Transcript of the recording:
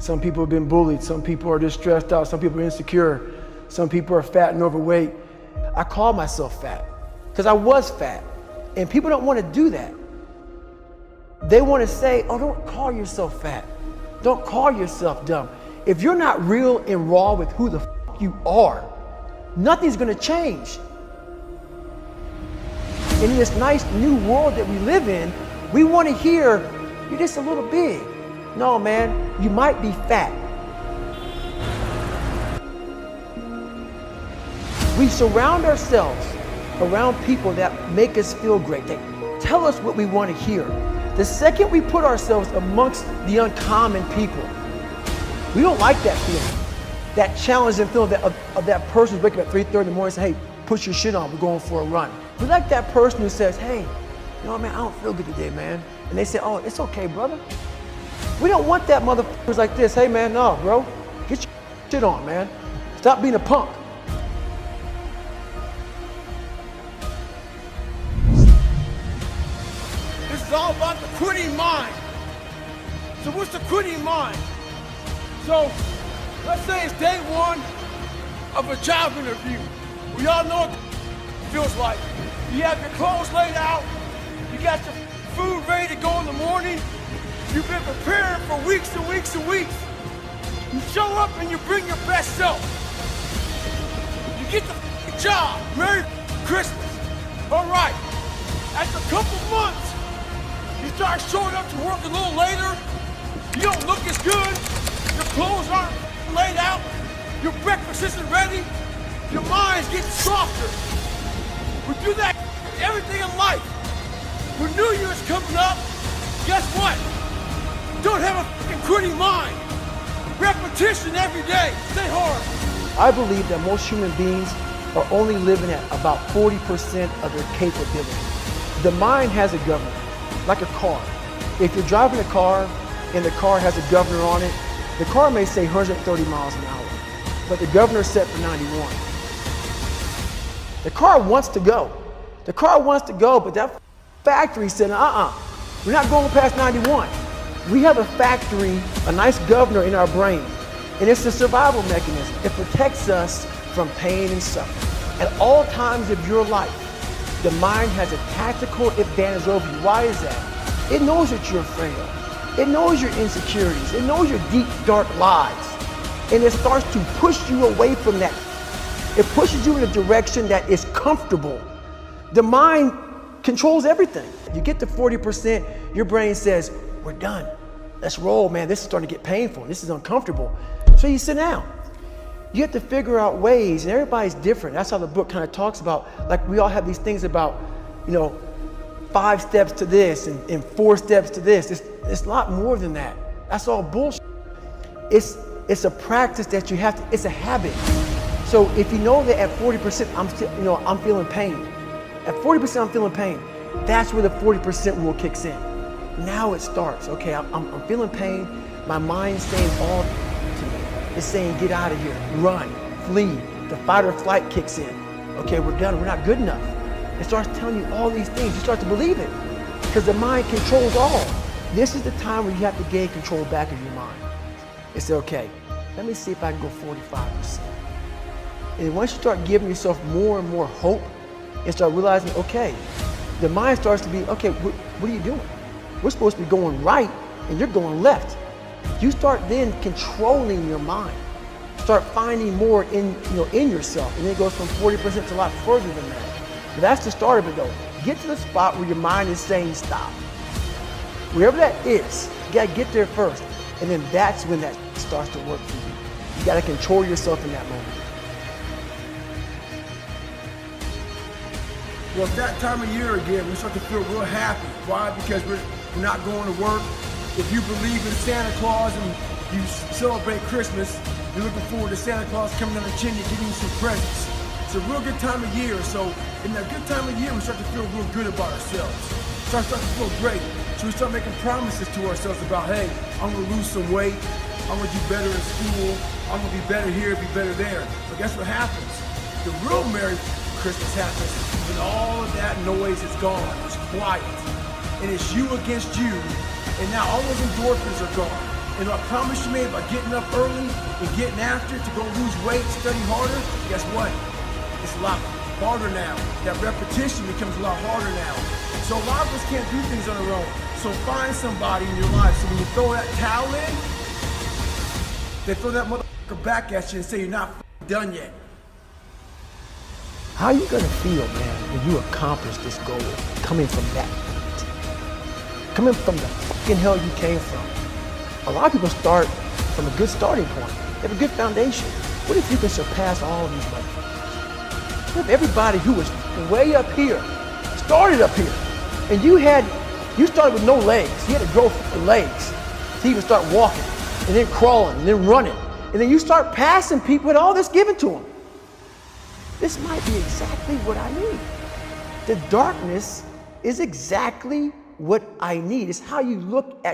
Some people have been bullied. Some people are just stressed out. Some people are insecure. Some people are fat and overweight. I call myself fat because I was fat. And people don't want to do that. They want to say, oh, don't call yourself fat. Don't call yourself dumb. If you're not real and raw with who the f you are, nothing's going to change. In this nice new world that we live in, we want to hear, you're just a little big. No, man, you might be fat. We surround ourselves around people that make us feel great. They tell us what we want to hear. The second we put ourselves amongst the uncommon people, we don't like that feeling. That challenging feeling of that person who's waking up at 3:30 in the morning and say, hey, put your shit on, we're going for a run. We like that person who says, hey, you know what, man, I don't feel good today, man. And they say, oh, it's okay, brother. We don't want that motherfuckers like this. Hey, man, no, bro, get your shit on, man. Stop being a punk. This is all about the quitting mind. So what's the quitting mind? So let's say it's day one of a job interview. We all know what it feels like. You have your clothes laid out. You got your food ready to go in the morning. You've been preparing for weeks and weeks and weeks. You show up and you bring your best self. You get the job. Merry Christmas. All right. After a couple months, you start showing up to work a little later. You don't look as good. Your clothes aren't laid out. Your breakfast isn't ready. Your mind's getting softer. We do that everything in life. When New Year's coming up, guess what? Don't have a fucking quitting mind. Repetition every day. Stay hard. I believe that most human beings are only living at about 40% of their capability. The mind has a governor, like a car. If you're driving a car and the car has a governor on it, the car may say 130 miles an hour, but the governor's set for 91. The car wants to go. The car wants to go, but that factory said, we're not going past 91. We have a factory, a nice governor in our brain, and it's a survival mechanism. It protects us from pain and suffering. At all times of your life, the mind has a tactical advantage over you. Why is that? It knows what you're afraid of. It knows your insecurities. It knows your deep, dark lies. And it starts to push you away from that. It pushes you in a direction that is comfortable. The mind controls everything. You get to 40%, your brain says, we're done. Let's roll, man. This is starting to get painful. This is uncomfortable. So you sit down. You have to figure out ways, and everybody's different. That's how the book kind of talks about, like we all have these things about, 5 steps to this and 4 steps to this. It's a lot more than that. That's all bullshit. It's a practice that you have to, it's a habit. So if you know that at 40%, I'm feeling pain. At 40% I'm feeling pain. That's where the 40% rule kicks in. Now it starts. Okay, I'm feeling pain. My mind's saying all to me. It's saying get out of here, run, flee. The fight or flight kicks in. Okay, we're done. We're not good enough. It starts telling you all these things. You start to believe it because the mind controls all. This is the time where you have to gain control back of your mind. It's okay. Let me see if I can go 45%. And once you start giving yourself more and more hope and start realizing, okay, the mind starts to be, okay, what are you doing? We're supposed to be going right and you're going left. You start then controlling your mind. Start finding more in yourself. And then it goes from 40% to a lot further than that. But that's the start of it though. Get to the spot where your mind is saying stop. Wherever that is, you gotta get there first. And then that's when that starts to work for you. You gotta control yourself in that moment. Well, it's that time of year again, we start to feel real happy. Why? Because we're not going to work. If you believe in Santa Claus and you celebrate Christmas, you're looking forward to Santa Claus coming down the chimney, giving you some presents. It's a real good time of year. So in that good time of year, we start to feel real good about ourselves. Start to feel great. So we start making promises to ourselves about, hey, I'm gonna lose some weight. I'm gonna do better in school. I'm gonna be better here, be better there. But guess what happens? The real Merry Christmas happens when all of that noise is gone. It's quiet. And it's you against you. And now all those endorphins are gone. And And I promise you, man, by getting up early and getting after it to go lose weight, study harder, guess what? It's a lot harder now. That repetition becomes a lot harder now. So a lot of us can't do things on our own. So find somebody in your life. So when you throw that towel in, they throw that motherfucker back at you and say you're not done yet. How are you gonna feel, man, when you accomplish this goal coming from that point? Coming from the fucking hell you came from. A lot of people start from a good starting point. They have a good foundation. What if you can surpass all these motherfuckers? What if everybody who was way up here started up here, and you started with no legs. You had to grow legs to even start walking, and then crawling, and then running, and then you start passing people with all this given to them. This might be exactly what I need. The darkness is exactly what I need. It's how you look at